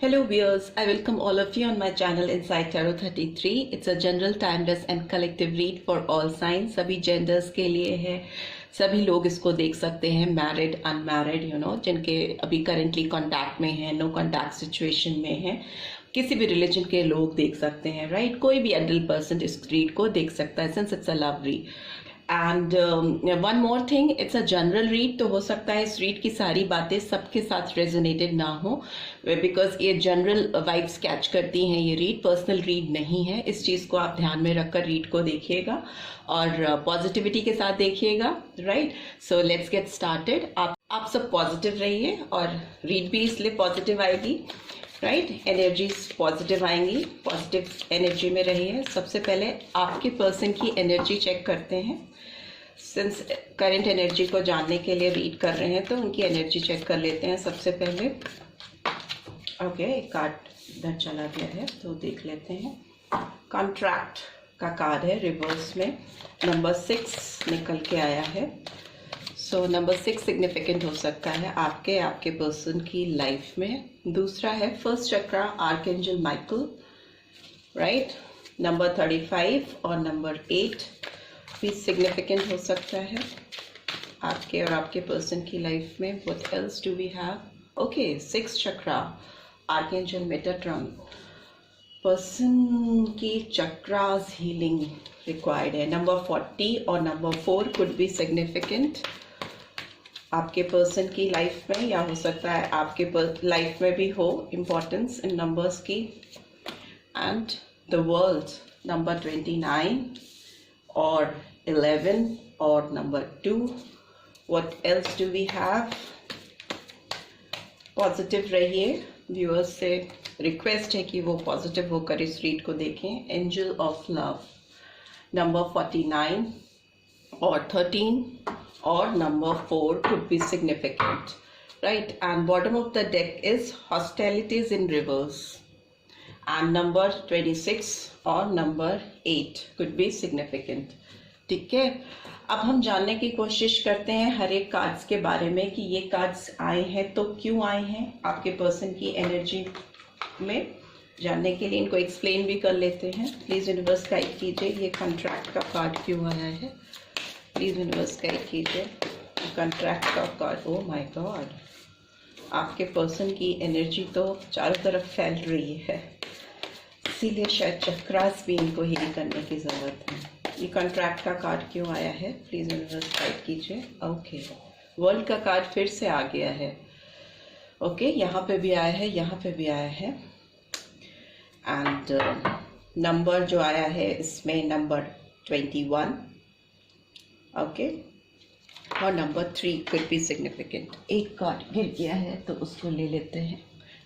Hello viewers, I welcome all of you on my channel Insight Tarot 33. It's a general timeless and collective read for all signs. सभी genders के लिए है, सभी लोग इसको देख सकते हैं, मैरिड अनमैरिड जिनके अभी करंटली कांटेक्ट में हैं, नो कांटेक्ट सिचुएशन में हैं, किसी भी रिलीजन के लोग देख सकते हैं, राइट? कोई भी एडल्ट पर्सन इस रीड को देख सकता है since it's a love read. And one more thing, it's a general read, तो हो सकता है इस रीड की सारी बातें सबके साथ रेजोनेटेड ना हो, बिकॉज ये जनरल वाइब्स कैच करती हैं. ये रीड पर्सनल रीड नहीं है. इस चीज़ को आप ध्यान में रखकर रीड को देखिएगा और पॉजिटिविटी के साथ देखिएगा, right? So let's get started. आप सब पॉजिटिव रहिए और रीड भी इसलिए पॉजिटिव आएगी, राइट? एनर्जीज पॉजिटिव आएंगी, पॉजिटिव एनर्जी में रहिए. सबसे पहले आपके पर्सन की एनर्जी चेक करते हैं. सिंस करंट एनर्जी को जानने के लिए रीड कर रहे हैं तो उनकी एनर्जी चेक कर लेते हैं सबसे पहले. ओके, एक कार्ड इधर चला गया है तो देख लेते हैं. कॉन्ट्रैक्ट का कार्ड है रिवर्स में. नंबर 6 निकल के आया है. सो नंबर 6 सिग्निफिकेंट हो सकता है आपके पर्सन की लाइफ में. दूसरा है first chakra, archangel Michael, right? Number 35 और नंबर 8 भी सिग्निफिकेंट हो सकता है आपके और आपके पर्सन की लाइफ में. What else do we have? Okay, 6 chakra, archangel Metatron. Person की चक्रास हीलिंग रिक्वायर्ड है. नंबर 40 और नंबर 4 कुड बी सिग्निफिकेंट आपके पर्सन की लाइफ में, या हो सकता है आपके लाइफ में भी हो इम्पोर्टेंस इन नंबर्स की. एंड द वर्ल्ड, नंबर 29 और 11 और number 2. What else do we have? Positive रहिए. व्यूअर्स से रिक्वेस्ट है कि वो पॉजिटिव होकर इस रीड को देखें. एंजल ऑफ लव, नंबर 49 और 13 और number 4 could be significant, right? And bottom of the deck is hostilities in reverse, and number 26 और number 8 could be significant. ठीक है, अब हम जानने की कोशिश करते हैं हर एक कार्ड्स के बारे में कि ये कार्ड्स आए हैं तो क्यों आए हैं आपके पर्सन की एनर्जी में. जानने के लिए इनको एक्सप्लेन भी कर लेते हैं. प्लीज़ यूनिवर्स गाइड कीजिए, ये कॉन्ट्रैक्ट का कार्ड क्यों आया है? प्लीज़ यूनिवर्स गाइड कीजिए कॉन्ट्रैक्ट का कार्ड. ओ माय गॉड, आपके पर्सन की एनर्जी तो चारों तरफ फैल रही है, इसीलिए शायद चक्रास भी इनको हील करने की ज़रूरत है. ये कॉन्ट्रैक्ट का कार्ड क्यों आया है? प्लीज़ यूनिवर्स गाइड कीजिए. ओके, वर्ल्ड का कार्ड फिर से आ गया है. ओके, यहाँ पे भी आया है, यहाँ पे भी आया है. एंड नंबर जो आया है इसमें नंबर 21, ओके, और नंबर 3 could be significant. एक कार्ड गिर गया है तो उसको ले लेते हैं.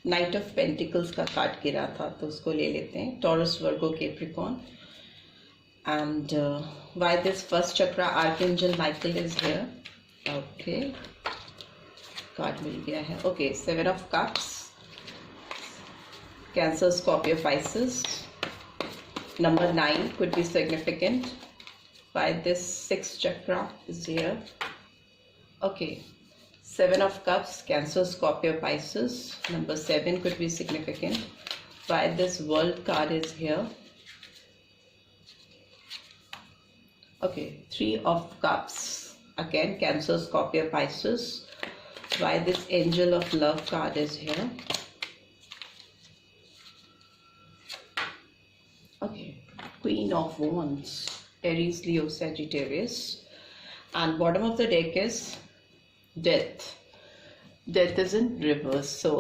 नाइट ऑफ पेंटिकल्स का कार्ड गिरा था तो उसको ले लेते हैं. Taurus, Virgo, Capricorn. And why this first chakra archangel Michael is here. Okay, card मिल गया है. Okay, 7 of cups, Cancer, Scorpio, Pisces. Number 9 could be significant. Why this 6th chakra is here? Okay, 7 of cups, Cancer, Scorpio, Pisces. Number 7 could be significant. Why this world card is here? Okay, 3 of cups, again Cancer, Scorpio, Pisces. Why this angel of love card is here? Okay, Queen of Wands, Aries, Leo, Sagittarius. And bottom of the deck is Death. Death is in reverse. So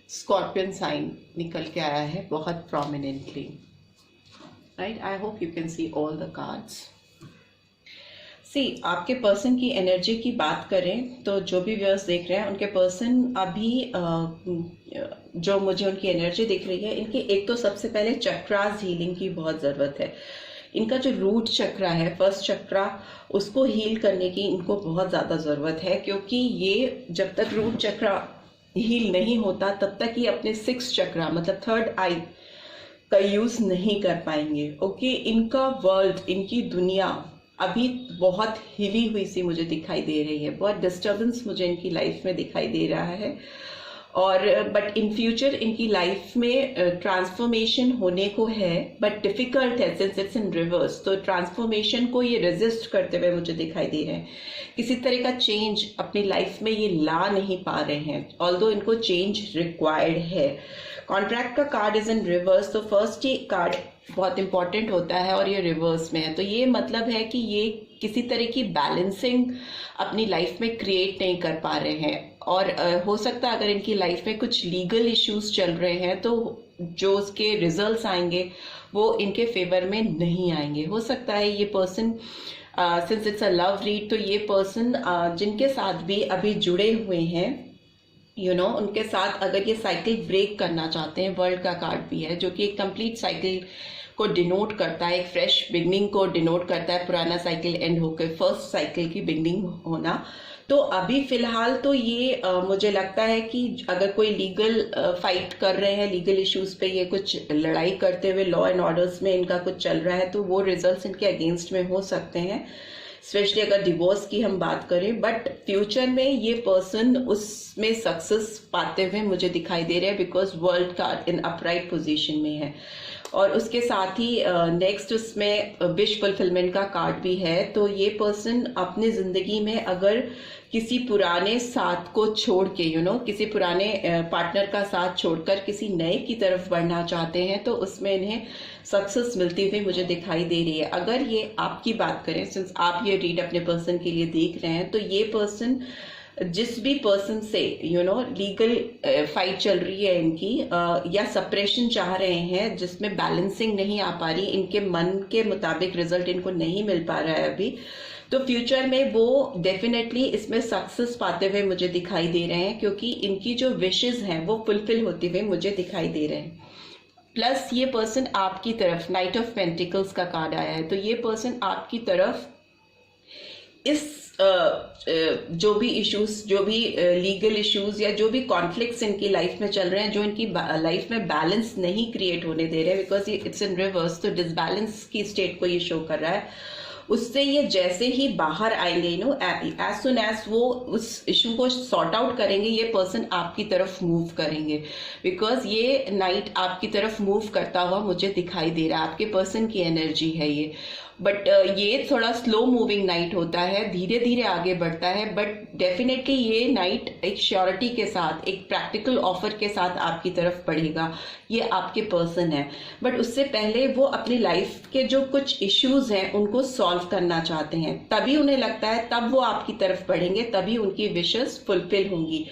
Scorpion sign निकल के आया है बहुत prominently, right? I hope you can see all the cards. See, आपके person की energy की बात करें तो जो भी व्यूअर्स देख रहे हैं उनके पर्सन अभी जो मुझे उनकी एनर्जी दिख रही है, इनकी एक तो सबसे पहले चक्रास हीलिंग की बहुत ज़रूरत है. इनका जो रूट चक्रा है, फर्स्ट चक्रा, उसको हील करने की इनको बहुत ज़्यादा ज़रूरत है, क्योंकि ये जब तक रूट चक्रा हील नहीं होता तब तक ये अपने 6 चक्रा मतलब थर्ड आई का यूज़ नहीं कर पाएंगे. ओके, इनका वर्ल्ड, इनकी दुनिया अभी बहुत हिली हुई सी मुझे दिखाई दे रही है. बहुत डिस्टर्बेंस मुझे इनकी लाइफ में दिखाई दे रहा है. और बट इन फ्यूचर इनकी लाइफ में ट्रांसफॉर्मेशन होने को है, बट डिफिकल्ट है सिंस इट्स इन रिवर्स। तो ट्रांसफॉर्मेशन को ये रेजिस्ट करते हुए मुझे दिखाई दे रहे हैं। किसी तरह का चेंज अपनी लाइफ में ये ला नहीं पा रहे हैं, ऑल्दो इनको चेंज रिक्वायर्ड है। कॉन्ट्रैक्ट का कार्ड इज इन रिवर्स, तो फर्स्ट ही कार्ड बहुत इंपॉर्टेंट होता है और ये रिवर्स में है, तो ये मतलब है कि ये किसी तरह की बैलेंसिंग अपनी लाइफ में क्रिएट नहीं कर पा रहे हैं। और हो सकता है अगर इनकी लाइफ में कुछ लीगल इश्यूज चल रहे हैं तो जो उसके रिजल्ट्स आएंगे वो इनके फेवर में नहीं आएंगे। हो सकता है ये person since it's a love read, तो ये पर्सन जिनके साथ भी अभी जुड़े हुए हैं उनके साथ अगर ये साइकिल ब्रेक करना चाहते हैं, वर्ल्ड का कार्ड भी है जो कि एक कंप्लीट साइकिल को डिनोट करता है, एक फ्रेश बिगनिंग को डिनोट करता है, पुराना साइकिल एंड होकर फर्स्ट साइकिल की बिगनिंग होना। तो अभी फिलहाल तो ये मुझे लगता है कि अगर कोई लीगल फाइट कर रहे हैं, लीगल इश्यूज पे ये कुछ लड़ाई करते हुए लॉ एंड ऑर्डर्स में इनका कुछ चल रहा है, तो वो रिजल्ट्स इनके अगेंस्ट में हो सकते हैं, स्पेशली अगर डिवोर्स की हम बात करें। बट फ्यूचर में ये पर्सन उसमें सक्सेस पाते हुए मुझे दिखाई दे रहे हैं, because world card in upright position में है। और उसके साथ ही नेक्स्ट उसमें विश फुलफिलमेंट का कार्ड भी है। तो ये पर्सन अपनी जिंदगी में अगर किसी पुराने साथ को छोड़ के किसी पुराने पार्टनर का साथ छोड़कर किसी नए की तरफ बढ़ना चाहते हैं, तो उसमें इन्हें सक्सेस मिलती हुई मुझे दिखाई दे रही है। अगर ये आपकी बात करें, सिंस आप ये रीड अपने पर्सन के लिए देख रहे हैं, तो ये पर्सन जिस भी पर्सन से लीगल फाइट चल रही है इनकी, या सप्रेशन चाह रहे हैं जिसमें बैलेंसिंग नहीं आ पा रही, इनके मन के मुताबिक रिजल्ट इनको नहीं मिल पा रहा है अभी, तो फ्यूचर में वो डेफिनेटली इसमें सक्सेस पाते हुए मुझे दिखाई दे रहे हैं, क्योंकि इनकी जो विशेस हैं वो फुलफिल होते हुए मुझे दिखाई दे रहे हैं। प्लस ये पर्सन आपकी तरफ, नाइट ऑफ पेंटिकल्स का कार्ड आया है, तो ये पर्सन आपकी तरफ इस जो भी इश्यूज, जो भी लीगल इश्यूज या जो भी कॉन्फ्लिक्ट्स इनकी लाइफ में चल रहे हैं, जो इनकी लाइफ में बैलेंस नहीं क्रिएट होने दे रहे, बिकॉज इट्स इन रिवर्स, तो डिसबैलेंस की स्टेट को ये शो कर रहा है, उससे ये जैसे ही बाहर आएंगे एज सुन एज वो उस इशू को सॉर्ट आउट करेंगे, ये पर्सन आपकी तरफ मूव करेंगे, बिकॉज ये नाइट आपकी तरफ मूव करता हुआ मुझे दिखाई दे रहा है। आपके पर्सन की एनर्जी है ये, बट ये थोड़ा स्लो मूविंग नाइट होता है, धीरे धीरे आगे बढ़ता है, बट डेफिनेटली ये नाइट एक श्योरिटी के साथ, एक प्रैक्टिकल ऑफर के साथ आपकी तरफ बढ़ेगा। ये आपके पर्सन है, बट उससे पहले वो अपनी लाइफ के जो कुछ इश्यूज हैं उनको सॉल्व करना चाहते हैं, तभी उन्हें लगता है तब वो आपकी तरफ बढ़ेंगे, तभी उनकी विशेस फुलफिल होंगी,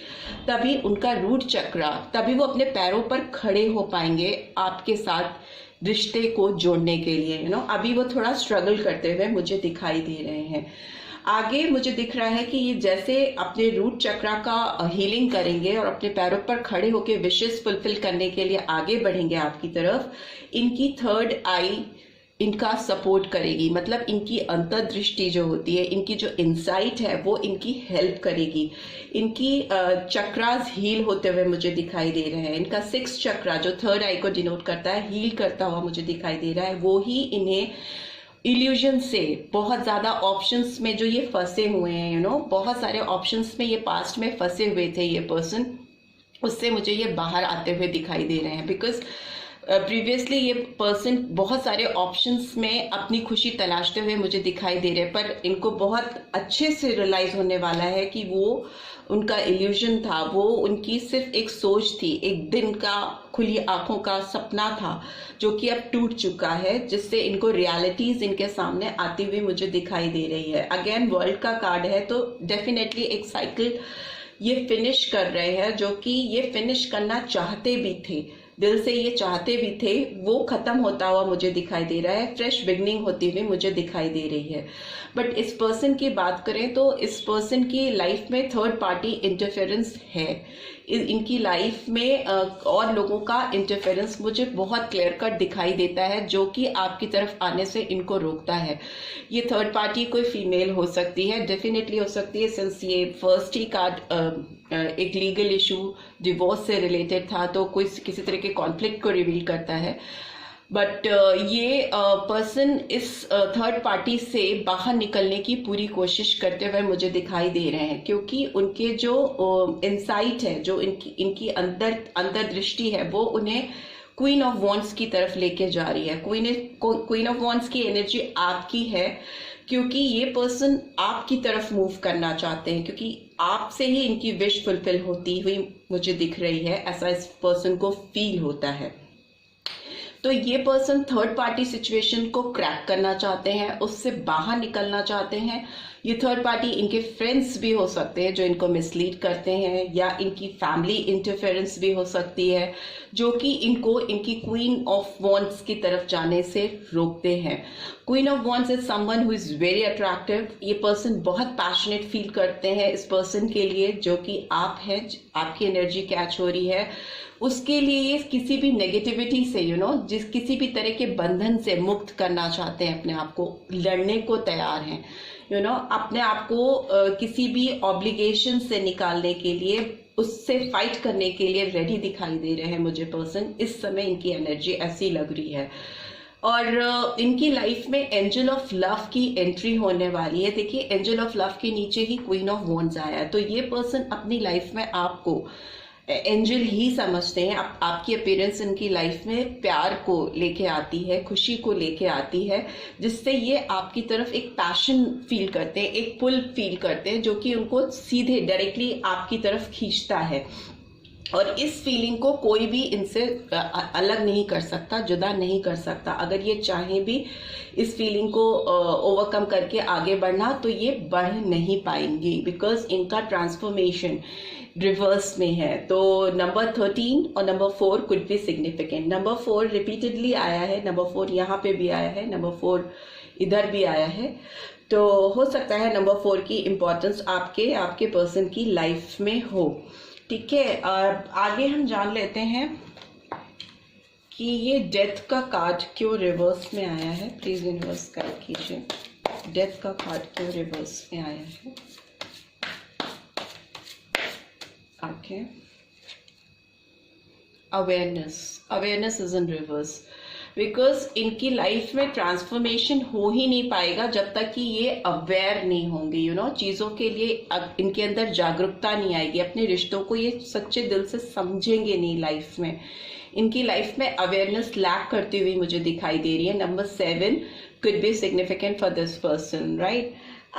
तभी उनका रूट चक्रा, तभी वो अपने पैरों पर खड़े हो पाएंगे आपके साथ रिश्ते को जोड़ने के लिए। अभी वो थोड़ा स्ट्रगल करते हुए मुझे दिखाई दे रहे हैं। आगे मुझे दिख रहा है कि ये जैसे अपने रूट चक्रा का हीलिंग करेंगे और अपने पैरों पर खड़े होकर विशेस फुलफिल करने के लिए आगे बढ़ेंगे आपकी तरफ, इनकी थर्ड आई इनका सपोर्ट करेगी, मतलब इनकी अंतर्दृष्टि जो होती है, इनकी जो इंसाइट है वो इनकी हेल्प करेगी। इनकी चक्रास हील होते हुए मुझे दिखाई दे रहे हैं। इनका 6 चक्रा जो थर्ड आई को डिनोट करता है, हील करता हुआ मुझे दिखाई दे रहा है। वो ही इन्हें इल्यूजन से, बहुत ज्यादा ऑप्शंस में जो ये फंसे हुए हैं, बहुत सारे ऑप्शंस में ये पास्ट में फंसे हुए थे ये पर्सन, उससे मुझे ये बाहर आते हुए दिखाई दे रहे हैं। बिकॉज प्रीवियसली ये पर्सन बहुत सारे ऑप्शंस में अपनी खुशी तलाशते हुए मुझे दिखाई दे रहे हैं, पर इनको बहुत अच्छे से रियलाइज होने वाला है कि वो उनका इल्यूजन था, वो उनकी सिर्फ एक सोच थी, एक दिन का खुली आंखों का सपना था जो कि अब टूट चुका है, जिससे इनको रियलिटीज इनके सामने आती हुई मुझे दिखाई दे रही है। अगेन वर्ल्ड का कार्ड है, तो डेफिनेटली एक साइकिल ये फिनिश कर रहे हैं, जो कि ये फिनिश करना चाहते भी थे, दिल से ये चाहते भी थे, वो खत्म होता हुआ मुझे दिखाई दे रहा है, फ्रेश बिगनिंग होती हुई मुझे दिखाई दे रही है। बट इस पर्सन की बात करें तो इस पर्सन की लाइफ में थर्ड पार्टी इंटरफेरेंस है। इनकी लाइफ में और लोगों का इंटरफेरेंस मुझे बहुत क्लियर कट दिखाई देता है, जो कि आपकी तरफ आने से इनको रोकता है। ये थर्ड पार्टी कोई फीमेल हो सकती है, डेफिनेटली हो सकती है, सिंस ये फर्स्ट ही कार्ड एक लीगल इशू डिवोर्स से रिलेटेड था, तो कोई किसी तरह के कॉन्फ्लिक्ट को रिवील करता है। बट ये पर्सन इस थर्ड पार्टी से बाहर निकलने की पूरी कोशिश करते हुए मुझे दिखाई दे रहे हैं, क्योंकि उनके जो इंसाइट है, जो इनकी अंतर्दृष्टि है, वो उन्हें क्वीन ऑफ वॉन्ड्स की तरफ लेके जा रही है। क्वीन ऑफ वॉन्ड्स की एनर्जी आपकी है, क्योंकि ये पर्सन आपकी तरफ मूव करना चाहते हैं, क्योंकि आपसे ही इनकी विश फुलफिल होती हुई मुझे दिख रही है, ऐसा इस पर्सन को फील होता है। तो ये पर्सन थर्ड पार्टी सिचुएशन को क्रैक करना चाहते हैं, उससे बाहर निकलना चाहते हैं। ये थर्ड पार्टी इनके फ्रेंड्स भी हो सकते हैं जो इनको मिसलीड करते हैं, या इनकी फैमिली इंटरफेरेंस भी हो सकती है जो कि इनको इनकी क्वीन ऑफ वॉन्ड्स की तरफ जाने से रोकते हैं। Queen of wands is someone who is very attractive. ये पर्सन बहुत पैशनेट फील करते हैं इस पर्सन के लिए, जो कि आप हैं, आपकी एनर्जी कैच हो रही है। उसके लिए किसी भी नेगेटिविटी से जिस किसी भी तरह के बंधन से मुक्त करना चाहते हैं, अपने आप को लड़ने को तैयार हैं, अपने आप को किसी भी ऑब्लिगेशन से निकालने के लिए, उससे फाइट करने के लिए रेडी दिखाई दे रहे हैं मुझे पर्सन। इस समय इनकी एनर्जी ऐसी लग रही है। और इनकी लाइफ में एंजल ऑफ लव की एंट्री होने वाली है। देखिए, एंजल ऑफ लव के नीचे ही क्वीन ऑफ वॉन्ड्स आया है, तो ये पर्सन अपनी लाइफ में आपको एंजल ही समझते हैं। आपकी अपीयरेंस इनकी लाइफ में प्यार को लेके आती है, खुशी को लेके आती है, जिससे ये आपकी तरफ एक पैशन फील करते हैं, एक पुल फील करते हैं, जो कि उनको सीधे डायरेक्टली आपकी तरफ खींचता है। और इस फीलिंग को कोई भी इनसे अलग नहीं कर सकता, जुदा नहीं कर सकता। अगर ये चाहें भी इस फीलिंग को ओवरकम करके आगे बढ़ना, तो ये बढ़ नहीं पाएंगी, बिकॉज इनका ट्रांसफॉर्मेशन रिवर्स में है। तो नंबर 13 और number 4 could be significant. Number 4 repeatedly आया है, नंबर 4 यहाँ पे भी आया है, नंबर 4 इधर भी आया है। तो हो सकता है नंबर 4 की इम्पोर्टेंस आपके पर्सन की लाइफ में हो। ठीक है, आगे हम जान लेते हैं कि ये डेथ का कार्ड क्यों रिवर्स में आया है। प्लीज यूनिवर्स गाइड कीजिए, डेथ का कार्ड क्यों रिवर्स में आया है। Okay, awareness is in reverse, because इनकी लाइफ में ट्रांसफॉर्मेशन हो ही नहीं पाएगा जब तक कि ये अवेयर नहीं होंगे, चीजों के लिए इनके अंदर जागरूकता नहीं आएगी, अपने रिश्तों को ये सच्चे दिल से समझेंगे नहीं। लाइफ में इनकी लाइफ में अवेयरनेस लैक करती हुई मुझे दिखाई दे रही है। Number 7 could be significant for this person, right?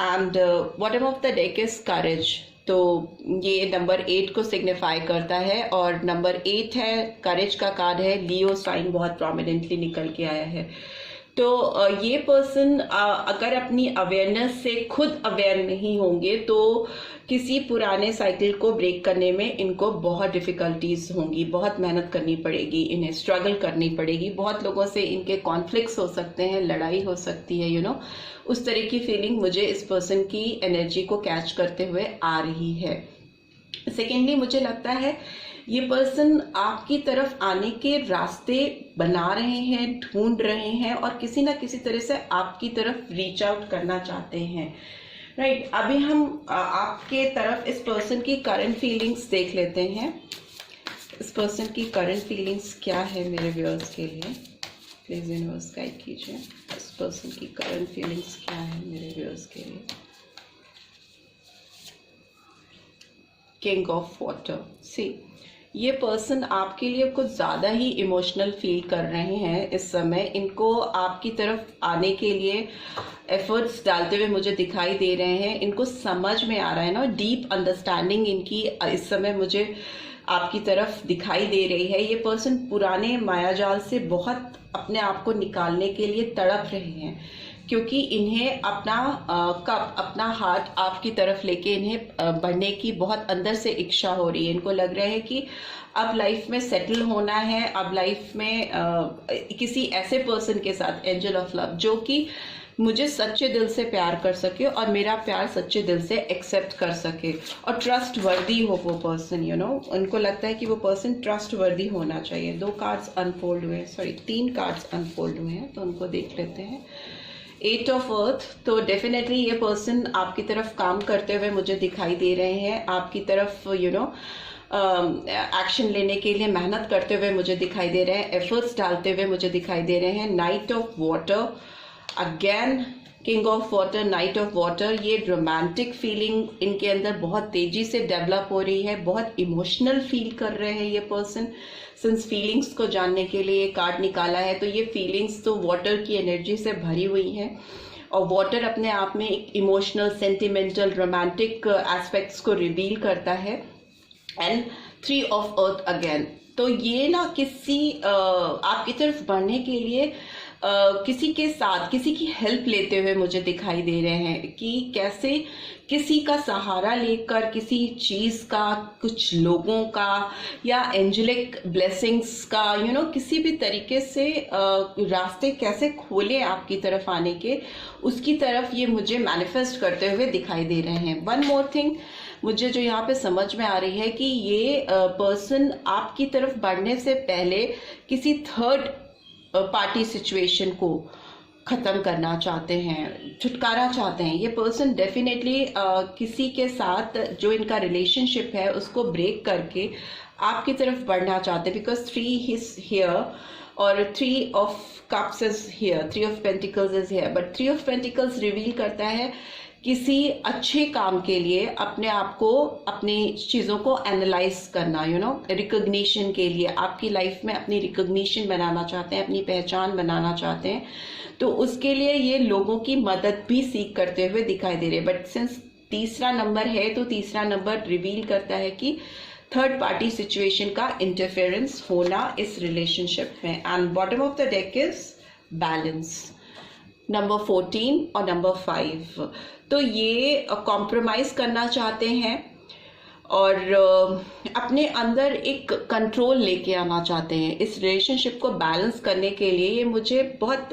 And bottom of the deck is courage. तो ये नंबर 8 को सिग्निफाई करता है, और नंबर 8 है, करेज का कार्ड है, लियो साइन बहुत प्रोमिनेंटली निकल के आया है। तो ये पर्सन अगर अपनी अवेयरनेस से खुद अवेयर नहीं होंगे, तो किसी पुराने साइकिल को ब्रेक करने में इनको बहुत डिफिकल्टीज होंगी, बहुत मेहनत करनी पड़ेगी, इन्हें स्ट्रगल करनी पड़ेगी। बहुत लोगों से इनके कॉन्फ्लिक्ट्स हो सकते हैं, लड़ाई हो सकती है, उस तरह की फीलिंग मुझे इस पर्सन की एनर्जी को कैच करते हुए आ रही है। सेकेंडली, मुझे लगता है ये पर्सन आपकी तरफ आने के रास्ते बना रहे हैं, ढूंढ रहे हैं, और किसी ना किसी तरह से आपकी तरफ रीच आउट करना चाहते हैं, राइट। अभी हम आपके तरफ इस पर्सन की करंट फीलिंग्स देख लेते हैं। इस पर्सन की करंट फीलिंग्स क्या है मेरे व्यूअर्स के लिए, प्लीज यूनिवर्स गाइड कीजिए। इस पर्सन की करंट फीलिंग्स क्या है मेरे व्यूअर्स के लिए। King of water. सी, ये पर्सन आपके लिए कुछ ज़्यादा ही इमोशनल फील कर रहे हैं इस समय। इनको आपकी तरफ आने के लिए एफर्ट्स डालते हुए मुझे दिखाई दे रहे हैं। इनको समझ में आ रहा है ना, डीप अंडरस्टैंडिंग इनकी इस समय मुझे आपकी तरफ दिखाई दे रही है। ये पर्सन पुराने मायाजाल से बहुत अपने आप को निकालने के लिए तड़प रहे हैं, क्योंकि इन्हें अपना हाथ आपकी तरफ लेके इन्हें बढ़ने की बहुत अंदर से इच्छा हो रही है। इनको लग रहा है कि अब लाइफ में सेटल होना है, अब लाइफ में किसी ऐसे पर्सन के साथ, एंजल ऑफ लव, जो कि मुझे सच्चे दिल से प्यार कर सके और मेरा प्यार सच्चे दिल से एक्सेप्ट कर सके, और ट्रस्ट वर्दी हो वो पर्सन। उनको लगता है कि वो पर्सन ट्रस्ट वर्दी होना चाहिए। 2 कार्ड्स अनफोल्ड हुए, 3 कार्ड्स अनफोल्ड हुए हैं, तो उनको देख लेते हैं। 8 ऑफ अर्थ। तो डेफिनेटली ये पर्सन आपकी तरफ काम करते हुए मुझे दिखाई दे रहे हैं, आपकी तरफ एक्शन लेने के लिए मेहनत करते हुए मुझे दिखाई दे रहे हैं, एफर्ट्स डालते हुए मुझे दिखाई दे रहे हैं। Knight of water, again king of water, night of water. ये रोमांटिक फीलिंग इनके अंदर बहुत तेजी से डेवलप हो रही है, बहुत इमोशनल फील कर रहे हैं ये पर्सन। सिंस फीलिंग्स को जानने के लिए ये कार्ड निकाला है, तो ये फीलिंग्स तो वाटर की एनर्जी से भरी हुई हैं, और वाटर अपने आप में एक इमोशनल, सेंटिमेंटल, रोमांटिक एस्पेक्ट्स को रिवील करता है। And 3 of earth again. तो ये ना किसी आपकी तरफ बढ़ने के लिए किसी के साथ किसी की हेल्प लेते हुए मुझे दिखाई दे रहे हैं कि कैसे किसी का सहारा लेकर, किसी चीज का, कुछ लोगों का, या एंजेलिक ब्लेसिंग्स का, किसी भी तरीके से रास्ते कैसे खोले आपकी तरफ आने के, उसकी तरफ ये मुझे मैनिफेस्ट करते हुए दिखाई दे रहे हैं। वन मोर थिंग मुझे जो यहाँ पे समझ में आ रही है कि ये पर्सन आपकी तरफ बढ़ने से पहले किसी थर्ड पार्टी सिचुएशन को खत्म करना चाहते हैं, छुटकारा चाहते हैं। ये पर्सन डेफिनेटली किसी के साथ जो इनका रिलेशनशिप है उसको ब्रेक करके आपकी तरफ बढ़ना चाहते हैं, बिकॉज 3 इज हियर और 3 of cups is here, 3 of pentacles is here. But 3 of pentacles reveal करता है किसी अच्छे काम के लिए अपने आप को, अपनी चीज़ों को एनालाइज करना, रिकॉग्निशन के लिए, आपकी लाइफ में अपनी रिकॉग्निशन बनाना चाहते हैं, अपनी पहचान बनाना चाहते हैं, तो उसके लिए ये लोगों की मदद भी सीख करते हुए दिखाई दे रहे हैं। बट सिंस तीसरा नंबर है, तो तीसरा नंबर रिवील करता है कि थर्ड पार्टी सिचुएशन का इंटरफेरेंस होना इस रिलेशनशिप में। And bottom of the deck is balance, number 14 और नंबर 5। तो ये कॉम्प्रोमाइज करना चाहते हैं और अपने अंदर एक कंट्रोल लेके आना चाहते हैं। इस रिलेशनशिप को बैलेंस करने के लिए ये मुझे बहुत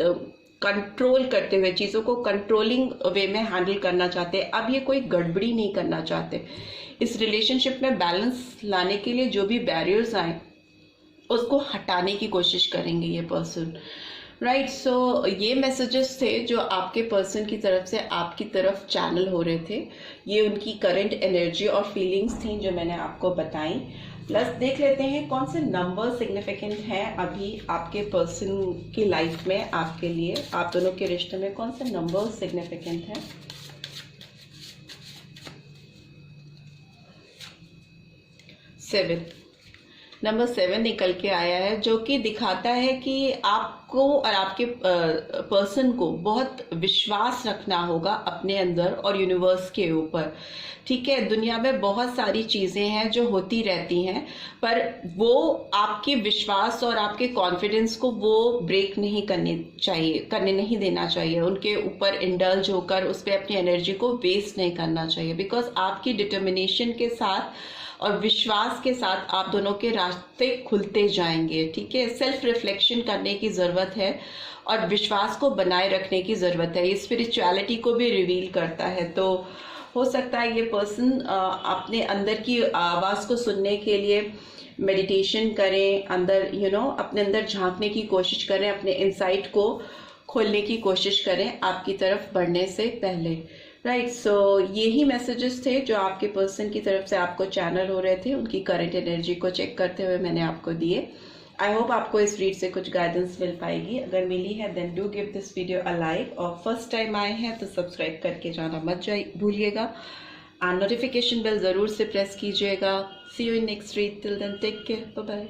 कंट्रोल करते हुए, चीज़ों को कंट्रोलिंग वे में हैंडल करना चाहते हैं। अब ये कोई गड़बड़ी नहीं करना चाहते। इस रिलेशनशिप में बैलेंस लाने के लिए जो भी बैरियर्स आए उसको हटाने की कोशिश करेंगे ये पर्सन, राइट। सो ये मैसेजेस थे जो आपके पर्सन की तरफ से आपकी तरफ चैनल हो रहे थे। ये उनकी करंट एनर्जी और फीलिंग्स थी जो मैंने आपको बताई। प्लस देख लेते हैं कौन से नंबर सिग्निफिकेंट हैं अभी आपके पर्सन की लाइफ में, आपके लिए, आप दोनों के रिश्ते में कौन से नंबर सिग्निफिकेंट हैं। 7, नंबर 7 निकल के आया है, जो कि दिखाता है कि आपको और आपके पर्सन को बहुत विश्वास रखना होगा अपने अंदर और यूनिवर्स के ऊपर। ठीक है, दुनिया में बहुत सारी चीजें हैं जो होती रहती हैं, पर वो आपके विश्वास और आपके कॉन्फिडेंस को वो ब्रेक नहीं करने नहीं देना चाहिए। उनके ऊपर इंडल्ज होकर उस पर अपनी एनर्जी को वेस्ट नहीं करना चाहिए, बिकॉज आपकी डिटर्मिनेशन के साथ और विश्वास के साथ आप दोनों के रास्ते खुलते जाएंगे। ठीक है, सेल्फ रिफ्लेक्शन करने की जरूरत है और विश्वास को बनाए रखने की जरूरत है। ये स्पिरिचुअलिटी को भी रिवील करता है। तो हो सकता है ये पर्सन अपने अंदर की आवाज को सुनने के लिए मेडिटेशन करें, अंदर अपने अंदर झांकने की कोशिश करें, अपने इनसाइट को खोलने की कोशिश करें आपकी तरफ बढ़ने से पहले, राइट। सो यही मैसेजेस थे जो आपके पर्सन की तरफ से आपको चैनल हो रहे थे। उनकी करंट एनर्जी को चेक करते हुए मैंने आपको दिए। आई होप आपको इस रीड से कुछ गाइडेंस मिल पाएगी। अगर मिली है then do give this video a like, और फर्स्ट टाइम आए हैं तो सब्सक्राइब करके जाना मत भूलिएगा, और नोटिफिकेशन बेल जरूर से प्रेस कीजिएगा। See you in next read, till then take care, bye bye.